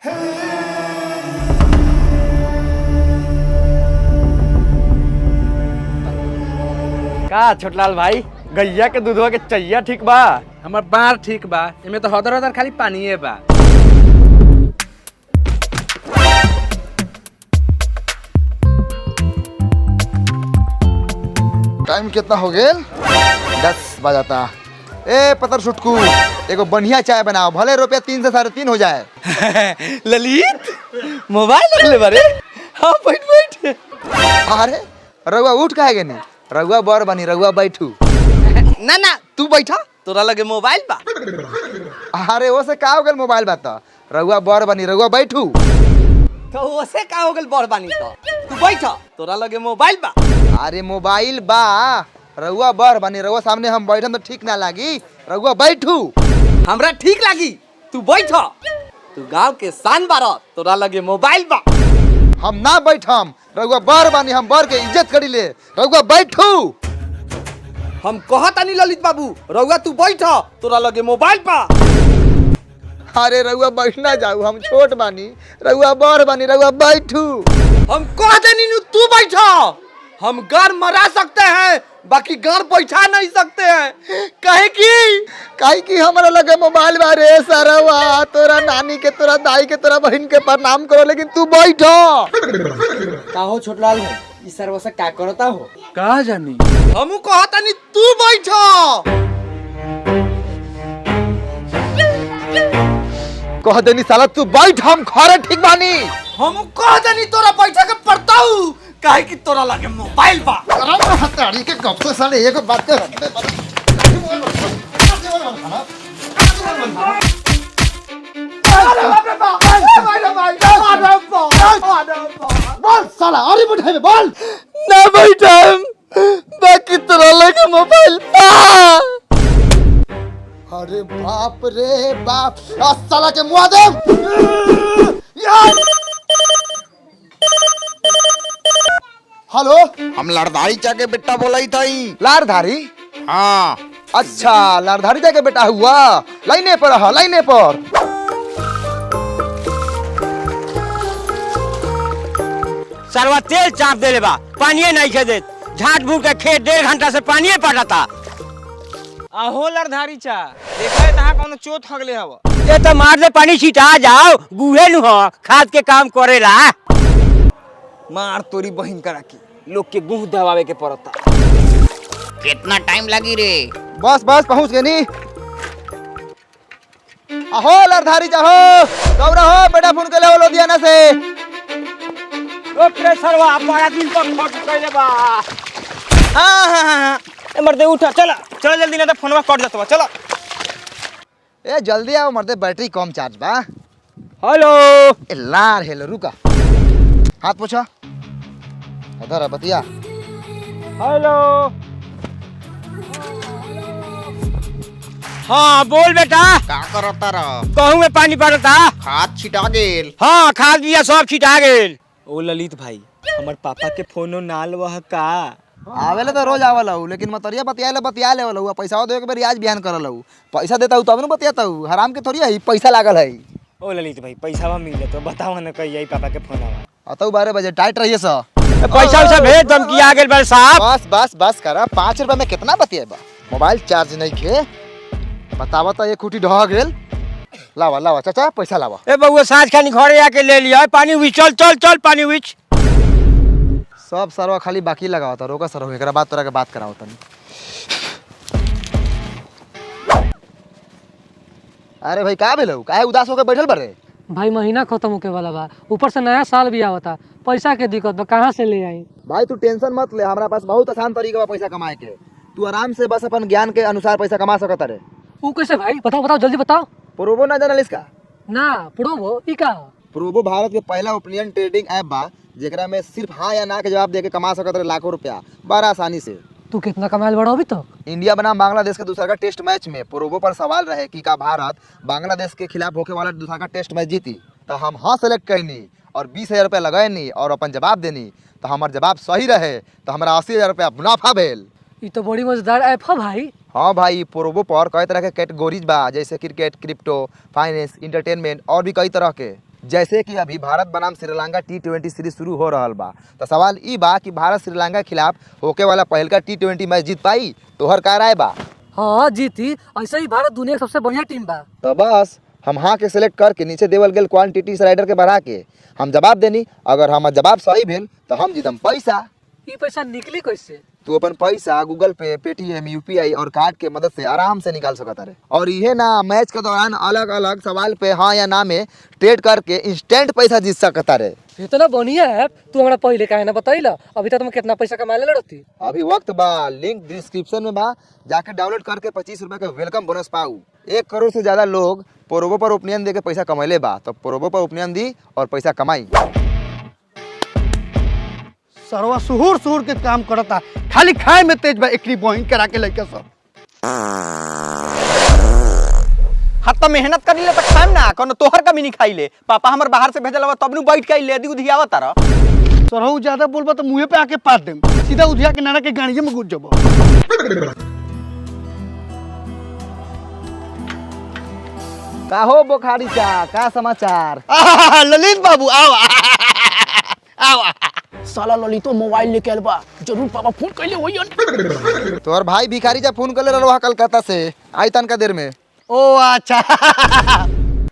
का छोटलाल भाई गैया के दूधवा के चैया ठीक बा? हमर बार ठीक बा, एमे तो हदर हदर खाली पानीये बा। टाइम कितना हो गया? 10 बजाता। ए पतर सुटकू, एगो बढ़िया चाय बनाओ, भले रुपया 3 से 3.5 हो जाए। ललित मोबाइल रख ले बारे। हाँ बैठ बैठ। अरे रउआ उठ काहे गनी? रउआ बर बनी, रउआ बैठू। ना ना तू बैठा, तोरा लगे मोबाइल बा। अरे वो से का हो गल मोबाइल बात? रउआ बर बनी, रउआ बैठू। तो ओसे का हो गल बड़ बानी तो तू बैठा, तोरा लगे मोबाइल बा। अरे मोबाइल बा, रउआ बर बनी, रउआ सामने हम बैठम तो ठीक ना लागी, रउआ बैठू। हमरा ठीक लागी, तू बैठा। तू गांव के शान बारा, तोरा लगे मोबाइल बा। हम ना बैठम, रउआ बर बनी, हम बर के इज्जत करी ले, रउआ बैठू। हम कहतानी ललित बाबू, रउआ तू बैठा, तोरा लगे मोबाइल बा। अरे रउआ बैठना जाऊ, हम छोट बानी, रउआ बर बनी, रउआ बैठू। हम कहतानी नु तू बैठा। हम गार मरा सकते हैं, बाकी गार बैठा नहीं सकते हैं। काहे की हमरा लगे मोबाइल बारे सरवा, तोरा नानी के, तोरा दाई के, तोरा बहन के प्रणाम करो, लेकिन तू बैठो। का हो छोटलाल भाई, ई सर्वसा का करता हो? का जानी? हमू कहतानी तू बैठा। कह देनी साला तू बैठ, हम खरे ठीक बानी। हमू कहतानी तोरा बैठा के पड़ता हूँ, काहे की तोरा लगे मोबाइल बा। हताड़ी के कब से साले एक बात कर। बोल साला, अरे बैठे में बोल। ना बैठम, बाकी तोरा लगे मोबाइल बा। अरे बाप रे बाप, साला के मुआ दे। हेलो, हम लड़धारी चा के बेटा बोला थी। लारधारी? हाँ अच्छा, लारधारी जाके बेटा हुआ। लाइने पर रहा, लाइने पर। सरवा तेल चाप देले बा, पानिये नहीं खे देत। झाट भूर के खेत 1.5 घंटा से पानिये पटाता। आहो लड़धारी चा, देखा है तहां कौनो चोट हगले हवा। ये तो मार दे पानी छिटा जाओ, गुहे नु हो, खाद के काम करेला। मार तोरी बहिन करा के, लोग के गुह दबावे के पड़ता। कितना टाइम लगी रे? बस बस पहुंच गए नी। अहो लारधारी जाहो, दौड़ा हो बेटा, फोन के ले लुधियाना से। ओ प्रेसरवा बड़ा दिन तक फट कइले बा। हाँ। ए मर्दे उठा, चला चल जल्दी, ना तो फोनवा कट जातवा। चला ए जल्दी आओ मर्दे, बैटरी कम चार्ज बा। हेलो ए लार हेलो, रुका, हाथ पोछा, इधर बतिया। हेलो। हाँ बोल बेटा। का करता रह? कहूँ में पानी पड़ता। खाद छिटा गेल। हाँ खाद बिया सब छिटा गेल। ओ ललित भाई, हमर पापा के फोनो नाल वह का। आवेले तो रोज आवल हूँ, लेकिन मतरिया बतिया ले हूँ, पैसा दे के बेर आज बिहान करल हूँ। पैसा देता हूँ तब न बतियाता हूँ, हराम के थोड़ी है, पैसा लागल है। ओ ललित भाई, पैसा मिले तो बताओ ना, कहिए पापा के फोन आवा। अतौ 12 बजे टाइट रहिए सा। पैसा वैसा भेज दम की आ गेल बल साहब। बस बस बस करा, 5 रुपया में कितना बतियाबा? मोबाइल चार्ज नहीं खे, बतावा तो ये खूटी ढह गेल। लावा लावा चाचा, पैसा लावा। ए बउआ साँझ खानी घरे आके ले लिया पानी हुई। चल चल चल पानी हुई। सब सरवा खाली बाकी लगाओ था, रोका सर, एकरा बाद तोरा के बात कराओ तनी। अरे भाई का भेलौ, काहे उदास होके बैठल बारे? भाई महीना खत्म होके वाला बा, ऊपर से नया साल भी आवता, पैसा के दिक्कत बा, कहाँ से ले आई? भाई तू टेंशन मत ले, हमारा पास बहुत आसान तरीका बा पैसा कमाए के। तू आराम से बस अपन ज्ञान के अनुसार पैसा कमा सकत रे। वो कैसे भाई? बताओ बताओ जल्दी बताओ। प्रोबो ना जानल इसका? ना प्रोबो ई का? प्रोबो भारत के पहला ओपिनियन ट्रेडिंग ऐप बा, जेकरा में सिर्फ हाँ या ना के जवाब दे के कमा सकत रहे लाखों रुपया बड़ा आसानी से। तू कितना कमाल बड़ा अभी तक? इंडिया बनाम बांग्लादेश के दूसरा का टेस्ट मैच में प्रोबो पर सवाल रहे कि का भारत बांग्लादेश के खिलाफ होके वाला दूसरा का टेस्ट मैच जीती, तो हम हाँ सेलेक्ट करनी और 20,000 रुपया लगैनी और अपन जवाब देनी, तो हमार जवाब सही रहे तो हमारा 80,000 रुपया मुनाफा भेल। ये तो बड़ी मजेदार ऐप है भाई। हाँ भाई, प्रोबो पर कई तरह के कैटेगोरीज बा, जैसे क्रिकेट, क्रिप्टो, फाइनेंस, इंटरटेनमेंट और भी कई तरह के। जैसे कि अभी भारत बनाम श्रीलंका T20 सीरीज शुरू हो रहा बा, तो सवाल ई बा कि भारत श्रीलंका के खिलाफ होके वाला पहलका T20 मैच जीत पाई? तोहर का राय बा? हाँ जीती, ऐसे ही भारत दुनिया की सबसे बढ़िया टीम बा। तो बस हम हाँ के सिलेक्ट करके नीचे देवल गेल क्वांटिटी स्लाइडर के बढ़ा के हम जवाब देनी। अगर हमार जवाब सही भेल तो हम जीतम पैसा। ये पैसा निकली कैसे? तू अपन पैसा गूगल पे, पेटीएम, यूपीआई और कार्ड के मदद से आराम से निकाल सकता है। और ये ना मैच के दौरान अलग अलग सवाल पे हाँ या ना में ट्रेड करके इंस्टेंट पैसा जीत सकता है। इतना बढ़िया है, तू हमारा पहले काहे ना बताइला? अभी तक तुम कितना पैसा कमा ले रहती। अभी वक्त बा, लिंक डिस्क्रिप्शन में बा, जाके डाउनलोड करके 25 रुपए का वेलकम बोनस पाऊ। 1 करोड़ से ज्यादा लोग प्रोबो पर ओपिनियन दे के पैसा कमैले बा, तो प्रोबो पर ओपिनियन दी और पैसा कमाई। सरवा सुहुर के काम करता, खाली खाए में तेज बा। एकरी बहिन करा के लइका सब हाँ तो मेहनत करी ले तो खाएम ना, कोनो तोहर कमी नहीं खाई ले। पापा हमर बाहर से भेजल तब नु बैठ के ले दी उधिया तारा। सरहु ज्यादा बोलबा तो मुंहे पे आके पाट देम, सीधा उधिया के नाना के गाड़िए में घुस जबो। का हो बुखारी चा, का समाचार? ललित बाबू आओ आओ। साला ललितो मोबाइल लेके आइल बा, जरूर पापा फोन कइले होइयन। तोहर भाई भिखारी जा फोन कर ले रहा कलकत्ता से, आई तनका देर में। ओ अच्छा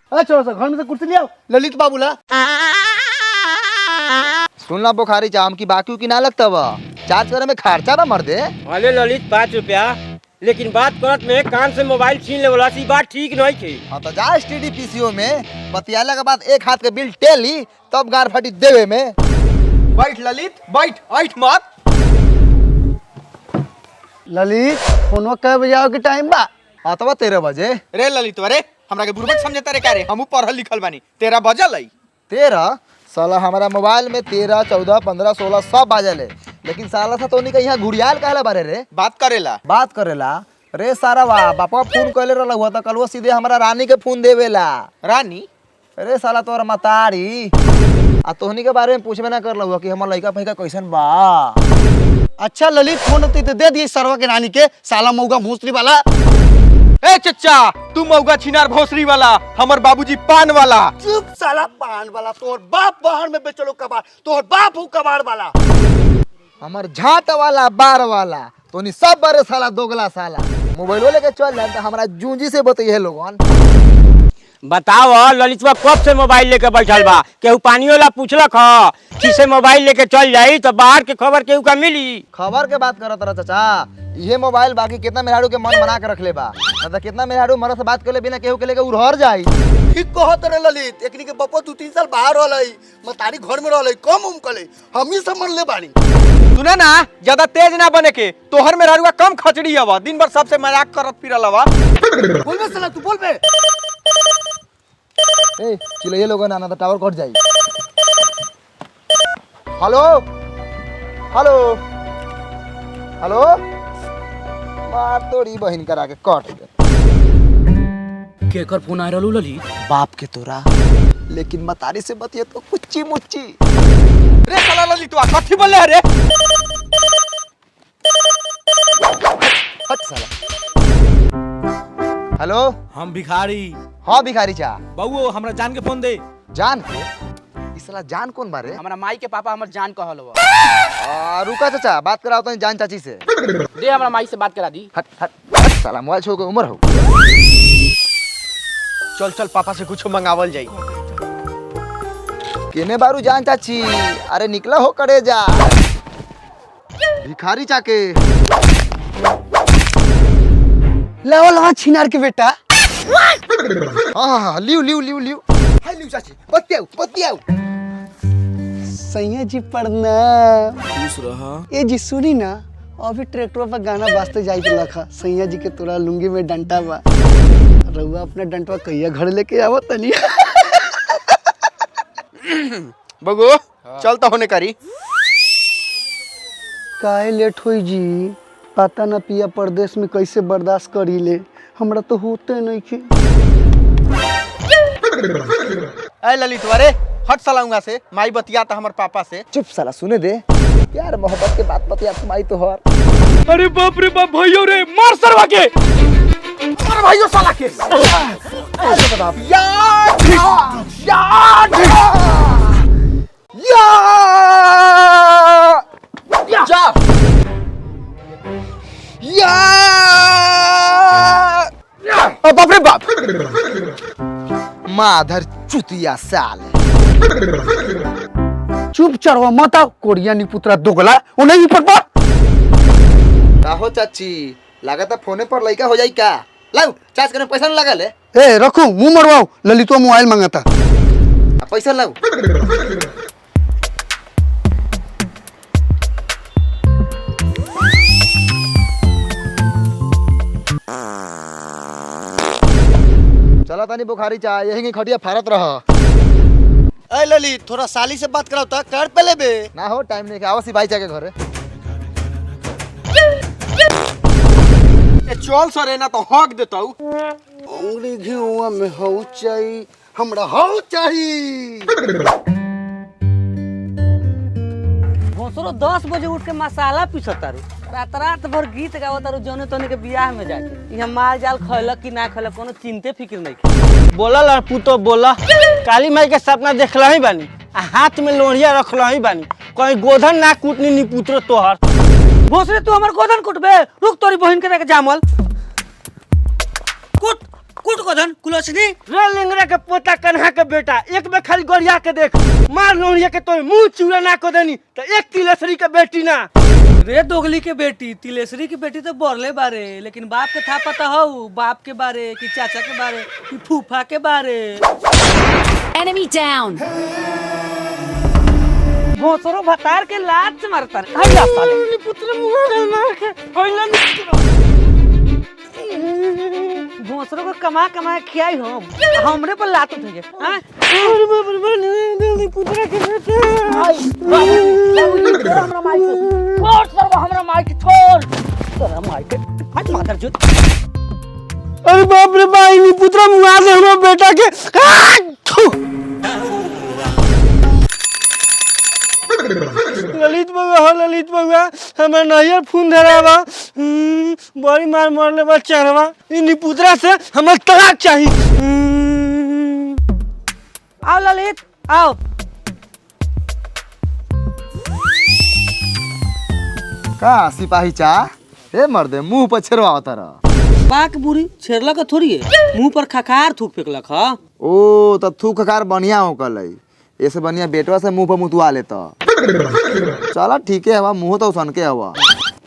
अच्छा घर में से कुर्सी ले आओ ललित बाबू ला। सुनला बुखारी चा, हम की बाकी की ना लगता बा, चार्ज करे में खर्चा बा मर दे। अरे ललित 5 रुपया, लेकिन बात करत में कान से मोबाइल छीन ले वाला सी बात ठीक नहीं थी। हाँ तो जा स्टडी पीसीओ में बतियाला के बाद एक हाथ के बिल टेली तब गार फटी देवे में। बैठ ललित बैठ, ऐठ मत। ललित फोनवा कब बजे आओ के टाइम बा? अतवा 13 बजे। रे ललित रे, हमरा के बुर्बक समझता रे का रे? हमहू पढ़ल लिखल बानी। 13 बजल है। 13 साला हमारा मोबाइल में 13, 14, 15, 16 सब बाजल है, लेकिन साला सा तो नहीं यहाँ घुड़ियाल कहला बारे रे बात करेला। बात करेला रे सारा वाह। बापा फोन कहले रहला हुआ तो कल वो सीधे हमारा रानी के फोन देवेला। रानी अरे साला तोर मतारी आ तोहनी के बारे में पूछबे ना करला हुआ कि हमार लइका फइका कैसन बा। अच्छा ललित फोन होती तो दे दिए सरवा के रानी के, साला मौगा भोसरी वाला। ए चचा, तू मौगा छिनार भोसरी वाला, हमर बाबूजी पान वाला। चुप साला पान वाला, तोर बाप बाहर में बेचलो कबाड़, तोर बाप हूँ कबाड़ वाला। हमार झाट वाला बार वाला तोनी सब बारे साला दोगला साला। मोबाइल लेके चल जाए तो हमारा जूंजी से बतइए लोगन। बताओ ललितवा कब से मोबाइल लेके बैठल बा? केहू पानी वाला पूछलक ह कि से मोबाइल लेके चल जाई तो बाहर के खबर केहू का मिली? खबर के बात करत रहा चाचा, ये मोबाइल बाकी कितना मेहरारू के मन बना के रख ले बा। मतलब कितना मेहरारू मरद से बात कर ले बिना केहू के लेके उड़हर जाई। ठीक कहत रे ललित, एकनी के बपो 2-3 साल बाहर रहलै, मतारी घर में रहलै, कम उम कले, हम ही समझ ले बानी। सुना ना, ज्यादा तेज ना बने के। तोहर में रारुआ कम खचड़ी हवा, दिन भर सबसे मजाक करत फिरल हवा। बोल बे साला, तू बोल बे। ए चिल्लाइए लोगन, आना तो टावर कट जाई। हेलो हेलो हेलो, मार तोड़ी बहिन करा के कट गए। केकर फोन आ रहलू ललित? बाप के तोरा, लेकिन मतारी से बतिए तो कुच्ची मुच्ची। रे साला ललितवा कथी बोले रे? हट साला। हेलो, हम भिखारी। हाँ भिखारी चा। बउओ हमरा जान के फोन दे। जान के? इस साला जान कौन बारे? हमरा माई के पापा हमर जान कहल बा। रुका चाचा, बात कराओ तो जान चाची से। दे हमरा माई से बात करा दी। हट हट हट साला, मोबाइल छोड़ के उम्र हो। चल चल पापा से कुछ मंगावल जाई। केने बारू जान चाची? अरे निकला हो करे जा भिखारी चाके। लेवल हाँ छिनार के बेटा। हाँ हाँ लियो लियो लियो लियो। हाय लियो चाची, बतियाओ बतियाओ। सैया जी प्रणाम। खुश रहा। ए जी सुनी ना, अभी ट्रैक्टर पर गाना बाजते जाई के लखा, सैया जी के तोरा लुंगी में डंटा बा, रउआ अपना डंटवा कहिया घर लेके आवो तनी। बगो चल तो होने करी। काहे लेट होई जी? पता ना पिया परदेश में कैसे बर्दाश्त करी ले, हमरा तो होते नहीं के। ए ललितवा रे, हट साला उंगा से, माई बतिया था हमर पापा से। चुप साला, सुने दे प्यार मोहब्बत के बात बतिया तुम्हारी तो हर। अरे बाप रे बाप, भाइयों रे मार सरवा के, मार भाइयों साला के। यार यार जा बाप रे बाप माधर चुतिया साले चुप चढ़वा मत आओ कोरिया निपुत्रा दोगला वो नहीं पर काहो चाची लागत फोने पर लइका हो जाई का लाओ चार्ज करने पैसा न लगा ले ए रखो मुंह मरवाओ ललितो मोबाइल मांगता पैसा लाओ चला तानी बुखारी चाह यही खटिया फारत रह ए ललित थोड़ा साली से बात कराओ तो कर पे लेबे ना हो टाइम नहीं आवा सिपाही चा के घरे चल सरे ना तो हक देता अंगड़ी घिउआ में हो चाहिए हमरा हो चाहिए भोसरो 10 बजे उठ के मसाला पीसतारू रात भर गीत गावतारू जौने तोने के बियाह में जाके यहाँ माल जाल खैलक कि ना खैलक कोनो चिंते फिक्र नहीं। बोला लड़पू तो बोला काली माई के सपना देखला ही बानी आ हाथ में लोहिया रखला ही बानी कहीं गोधन ना कूटनी निपुत्र तोहर। भोसरे तू हमर गोदन कुटबे रुक तोरी बहन के जामल कुट कुट गोदन कुलसनी रे लिंगरा के पोता कन्हा के बेटा एक में खाली गोरिया के देख मार लोहिया के तो मुंह चूड़ा ना को देनी तो एक तिलेसरी के बेटी ना रे दोगली के बेटी तिलेसरी की बेटी तो बोरले बारे लेकिन बाप के था पता हो बाप के बारे कि चाचा के बारे कि फूफा के बारे। Enemy down. भोसरो भतार के लात से मारता रे हैला साले पुत्र मुंह मार के हैला भोसरो को कमा कमा खियाई हम हमरे पर लात उठेंगे हां अरे बाप रे पुत्र के बेटे बाबू हमरा माई छोड़ सरवा हमरा माई के छोड़ तेरा माई के हट मादर जो अरे बाप रे भाई नी पुत्र मुआ से हमरा बेटा के ललित बउआ हमर नैयर फोन धरावा बड़ी मार मरले बा चरवा इ निपुत्रा से हमर तलाक चाहिए। आओ ललित आओ का सिपाही चा हे मर्दे मुंह पर छेड़वा तारा बाक बुरी छेड़ला का थोड़ी है मुंह पर खखार थूक फेंकलक ह ओ त थूक खकार बढ़िया हो कलई ऐसे बढ़िया बेटवा से मुंह पर मुतवा लेता चला ठीक है हवा मुंह तो सन के हवा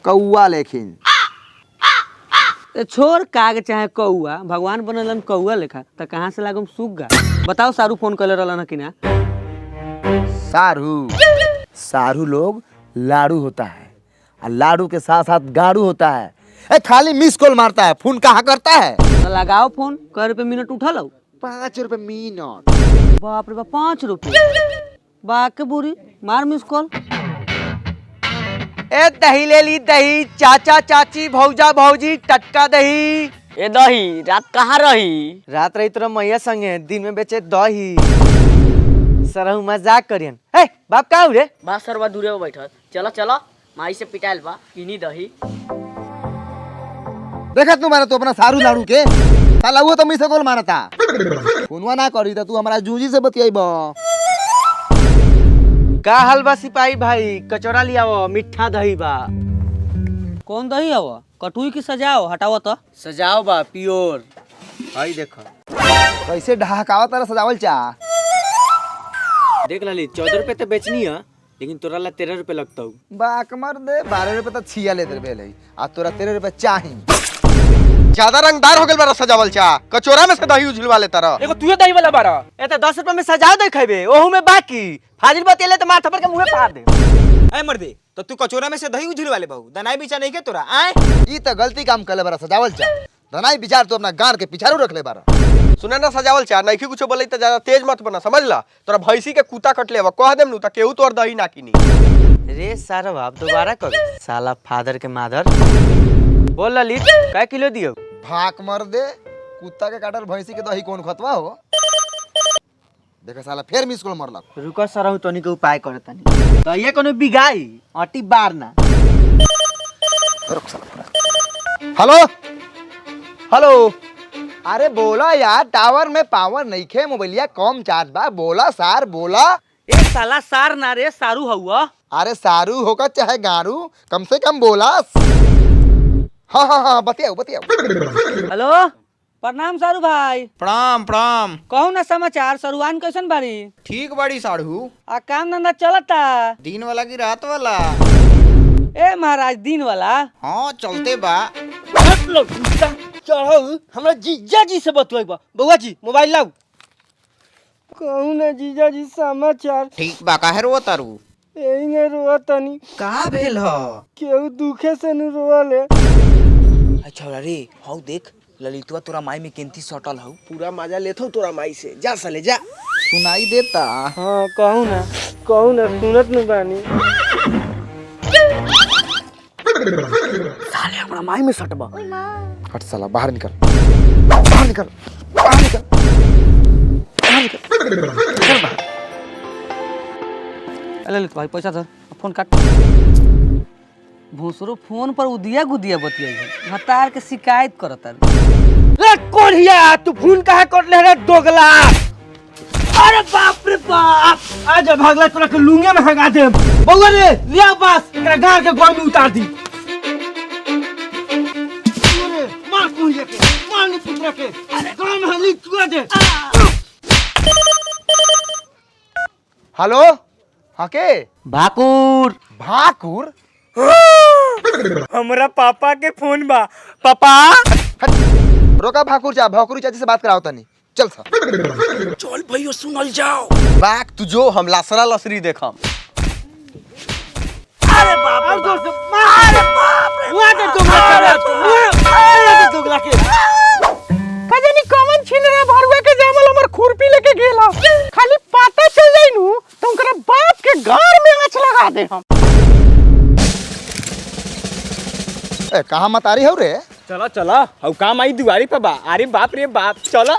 कौआ लेकिन छोड़ काग चाहे कौआ भगवान बनलन कौआ लेखा त कहां से लागम सुग्गा बताओ सारू फोन कले रहलन कि ना सारू लोग लाड़ू होता है और लाड़ू के साथ साथ गाड़ू होता है ए खाली मिस कॉल मारता है फोन कहाँ करता है तो लगाओ फोन कै रुपए मिनट उठा लो 5 रुपए मिनट बाप रे बाप 5 रुपए बाक बुरी मार मिस कॉल ए दही ले ली दही चाचा चाची भौजा भौजी टटका दही ए दही रात कहाँ रही रात रही तोरा मैया संगे दिन में बेचे दही सरहु मजाक करियन हे बाप का रे बा सरवा दूरे बैठल चलो चलो माई से पिटाइल बा किनी दही देखा तू मारा तो अपना सारू लाड़ू के साला वो तो मिस कॉल मारता फोनवा ना करी तो तू हमारा जूजी से बतियाइबो का हाल बा सिपाही भाई कचौड़ा लियाओ मिठा दही बा कौन दही हवा कटुई की सजाओ हटाओ तो सजाओ बा प्योर आई देखो कैसे ढहकावा तारा सजावल चा देख लली 14 रुपए तो बेचनी है लेकिन तोरा ला 13 रुपए लगता हूँ बाक मर दे 12 रुपए तो छिया लेते रहे आ तोरा 13 रुपए चाही ज्यादा रंगदार हो गल बारा सजावल चा कचोरा में से दही उझलवा लेता रह एगो तुए दही वाला बारा ए तो 10 रुपए में सजा दे खइबे ओहू में बाकी फाजिल बतेले तो माथा पर के मुंह फाड़ दे ए मर्दे तो तू कचोरा में से दही उझलवा ले बहू दनाई बिचा नहीं के तोरा आए ई तो गलती काम करले बारा सजावल चा धनाई विचार तो अपना गार के पिछारू रख ले बारा सुना ना सजावल चा नहीं कुछ बोले तो ज्यादा तेज मत बना समझ ला तोरा भैंसी के कुत्ता कट लेवा कह देम नु त केहू तोर दही ना किनी रे सारा बाप दोबारा कर साला फादर के मादर बोल ललित काय किलो दियो भाक मर दे कुत्ता के काटल भैंसी के दही कौन खतवा हो देखा साला फिर मिस कॉल मरलक रुको सरहु तनी के उपाय करतानी तो ये कोनो बिगाई अटी बार ना हेलो हेलो अरे बोला यार, टावर में पावर नहीं खे, मोबाइलिया कम चार्ज बा। बोला सार बोला। ए साला सार ना रे सारू हुआ। अरे सारू होगा चाहे गारू, कम से कम बोला। हाँ हाँ हाँ, बतियाओ बतियाओ। हेलो, प्रणाम सारू भाई। प्रणाम प्रणाम। कहू ना समाचार, सरुआन कैसन बारी? ठीक बाड़ी साढ़ू। आ काम धंधा चलता? दिन वाला की रात वाला? ए महाराज दिन वाला। हाँ चलते बा। चढ़ो, हमरा जीजा जी से बतुआई बा। बउआ जी मोबाइल लाओ। कहू ना जीजा जी समाचार। ठीक बा, काहे रो तारू? यही ने रोआ तनी। का भेल ह? केहू दुखे से न रोले। अच्छा रे, हौ देख ललितवा तोरा माई में केंती सटल हौ। पूरा मजा लेथो तोरा माई से। जा साले जा। सुनाई देता। हाँ कहू ना सुनत न बानी। साले हमरा माई में सटबा। हट साला, बाहर निकल, बाहर निकल, बाहर निकल, बाहर निकल। ललित भाई पैसा धर, फोन काट। भूसरो फोन पर उदिया गुदिया बतियाई हतार के शिकायत करता। रे कोढ़िया, तू फोन काहे करले रे दोगला? अरे बाप रे बाप, आज भागला तोरा के लुंगे में हगा दे। बउआ रे लिया बस, एकरा गाड़ के गोड़ में उतार दी। अरे मार कोढ़िया के, मार नी पुत्रा के। अरे गाड़ में हली चुआ दे। हेलो, हाँ के? भाकुर। भाकुर? हमरा पापा के फोन बा। पापा रोका भाकुर चा, भाकुरी चाची से बात कराओ तनी। चल सा। चल भैया सुनल जाओ। बाक तू जो, हम लसरा लसरी देखम। अरे बाप रे जोर से मार। अरे बाप रे, वहां के दोगला के। कजनी कमन छीन रे भरुआ के जामल हमर खुरपी लेके गेला। खाली पता चल जाई नु तो उनकर बाप के गाड़ में आंच लगा दे हम। ए कहां मत आ रही हो रे? चला चला, हौ काम आई दुआरी पे बा। अरे बाप रे बाप, चला।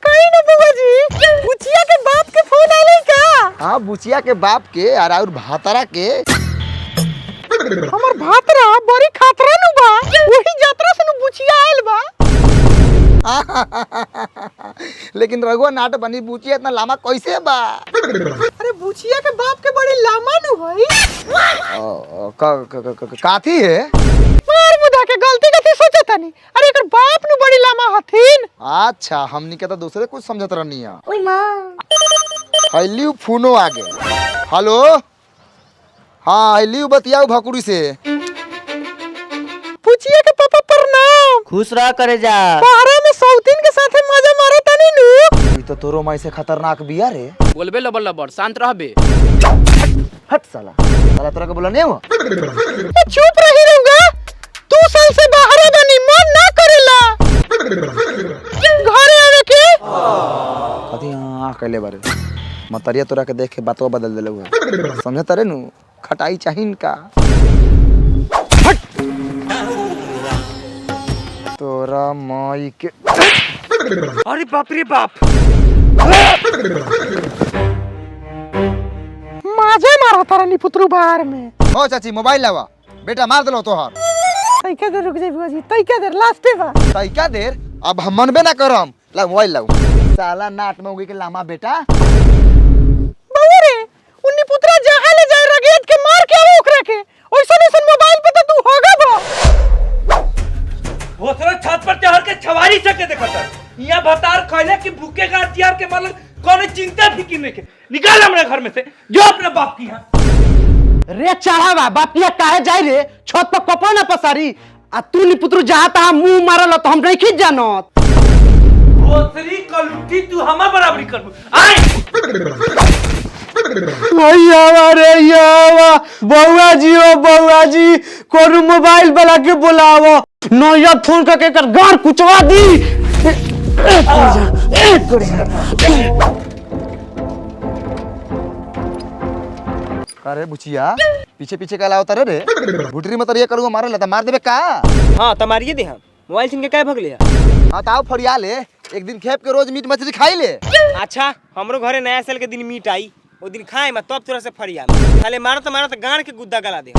कहीं ना बुआ जी, बुचिया के बाप के फोन आले का? हाँ, बुचिया के बाप के और भातारा के। हमर भातरा बड़ी खातरा नु बा, वही यात्रा से नु बुचिया आइल बा। लेकिन रघुआ नाट बनी, बुचिया इतना लामा कैसे बा? अरे बुचिया के बाप के बड़ी लामा नु होई। काथी है? मार मुदा के गलती कथी सोचता नहीं। अरे एकर बाप नु बड़ी लामा हथिन। अच्छा, हमनी के तो दूसरे कुछ समझत रहनी है। ओए मां, हल्ली फोनो आ गए। हेलो, हाँ हल्ली बतियाओ भाकुरी से। बुचिया के पापा प्रणाम। खुश रह करे जा। बाहर में सौतीन के साथे मजा मारा तनी नु। ये तो तोरो माई से खतरनाक बिया रे। बोलबे लबर लबर, शांत रहबे। हट साला, साला तोरा के बोला नहीं हुआ? चुप रही रहूंगा। 2 साल से बाहर बनी, मन ना करेला। घरे आवे के कथी हां कहले बारे। मतरिया तोरा के देख के बातवा बदल देले हुआ। समझत रे नु, खटाई चाहिन का। तोरा माई के। अरे बाप रे बाप, माजे मारा तारा नी पुत्रु बाहर में। ओ चाची मोबाइल लावा, बेटा मार देलो तोहर। तैका देर रुक जाई बुआ जी, तैका देर लास्ट पे बा। तैका देर? अब हम मनबे ना करम। ला मोबाइल लाओ। साला नाट में उगी के लामा बेटा। बउआ रे, उन्नी पुत्रा जहां ले जाए रगेत के मार के आवे ओकरा के। ओइसन ओइसन मोबाइल पे तो तू होगा बा। भोसरा छत पर चढ़ के छवारी सके देखता। यहाँ भतार खैले कि भूखे का हथियार के मतलब कौन चिंता फिकिर नहीं के। निकाल हमरे घर में से, जो अपने बाप की यहाँ। रे चढ़ावा, बापिया काहे जाई रे? छत पर कपड़ा ना पसारी। आ तू नी पुत्रु जहां तहां मुंह मारल तो हम नहीं खींच जानत। भोसरी कलुटी तू हमार बराबरी करबू। आए यावा बउआ जी, ओ बउआ जी, कोनो मोबाइल वाला के बुलावो। नया फोन करके कर गार कुचवा दी। अरे बुचिया, पीछे पीछे का लाओ तारे रे। भुटरी में तरिया करूंगा, मारे लता मार देबे का? हां त मारिए दे हम। मोबाइल सिंह के काहे भगले? हां त आओ फरिया ले, एक दिन खेप के रोज मीट मछली खाई ले। अच्छा, हमरो घरे नया साल के दिन मीट आई, ओ दिन खाए मैं तब तोरा से फरिया। साले मारत मारत गाड़ के गुद्दा गला दे।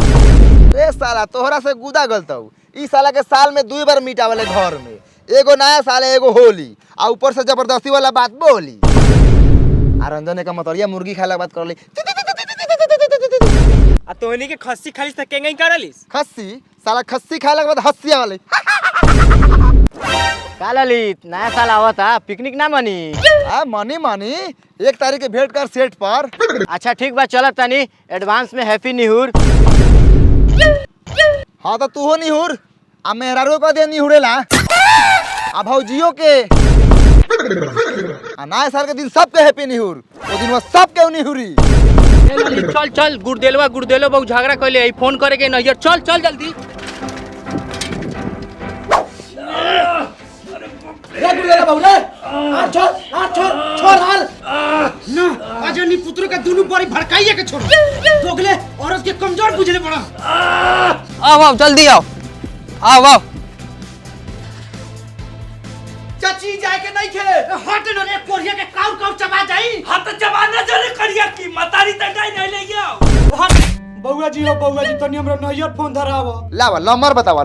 ए साला तोहरा से गुदा गलतौ। इस साल के साल में 2 बार मीट आवेले घर में, एगो नया साल है एगो होली, आ ऊपर से जबरदस्ती वाला बात बोली। आ रंजन का मतरिया मुर्गी खाए बात कर ली। आ तोहनी के खस्सी खालिस त केंगई करलिस? खस्सी साला खस्सी खाए के बाद हंसिया वाले। का ललित नया साल आवता पिकनिक ना मनी? मनी मनी 1 तारीख के भेंट कर सेट पर। अच्छा ठीक बा चल तनी एडवांस में हैप्पी न्यू ईयर। हाँ तो तू हो निहुर, आ मेहरारू को दे निहुरेला, आ भौजियो के, आ नया साल के दिन सबके हैप्पी निहुर, वो दिन वो सबके निहुरी। चल चल गुड़देलो बहु झगड़ा कैले फोन करे के नैयर चल चल जल्दी। अजनी पुत्र का दोनों बड़ी भड़काइए के छोड़ दोगले औरत के कमजोर बुझले पड़ा। आओ जल्दी आओ आओ। चाची जाए के नहीं खे हट न रे कोरिया के काउ काउ चबा जाई। हां त जमाना जरे करिया की मतारी त नहीं ले गया। बउआ जी हो बउआ जी तनी हमरा नैयर फोन धरावा। लावा लमर बतावा।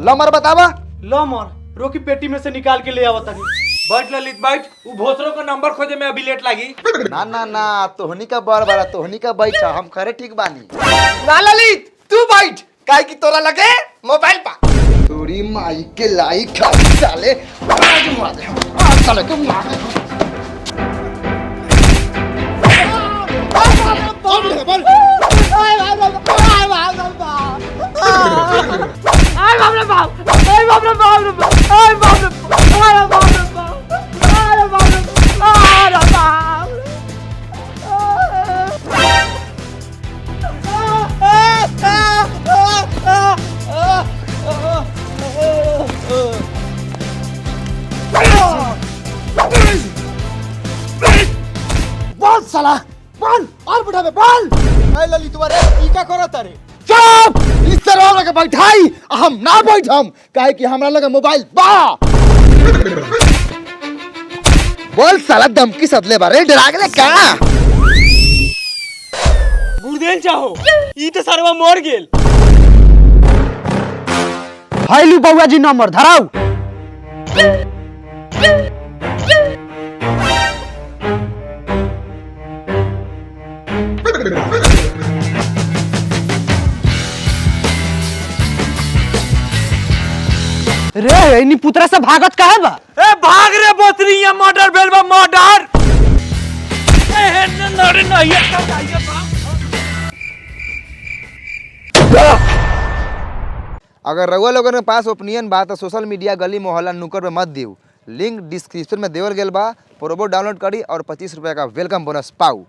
लमर रोकी पेटी में से निकाल के ले आवा तनी। बैठ ललित बैठ, उ भोसरो का नंबर खोजे में अभी लेट लागी। ना तोहनी का बड़ा तोहनी का बैठा, हम खरे ठीक बानी। ना ललित तू बैठ, काहे की तोरा लगे मोबाइल पा। तोरी माई के लाई खाली साले, आज मार दे, आज साले के मार दे। बोल साला बोल और बुढ़ा में बोल। ए ललित तुम्हारे ई का करत रे? चुप, इस तरह लगे बैठाई, हम ना बैठम, काहे कि हमरा लगे मोबाइल बा। बोल साला धमकी सदले बारे डरा गेले का? गुरदेल चाहो ई तो सरवा मर गेल। हाइलू बउआ जी नंबर धराऊ। रे इनी पुतरा से भागत काहे बा? ए भाग रे बोतरी, ये मर्डर भेल बा मर्डर। ए नरे नैयर का जाइए बा। अगर रउआ लोगन के पास ओपिनियन बा तो सोशल मीडिया गली मोहल्ला नुक्कड़ पे मत दियो, लिंक डिस्क्रिप्शन में देवल गेल बा, प्रोमो डाउनलोड करी और 25 रुपया का वेलकम बोनस पाऊ।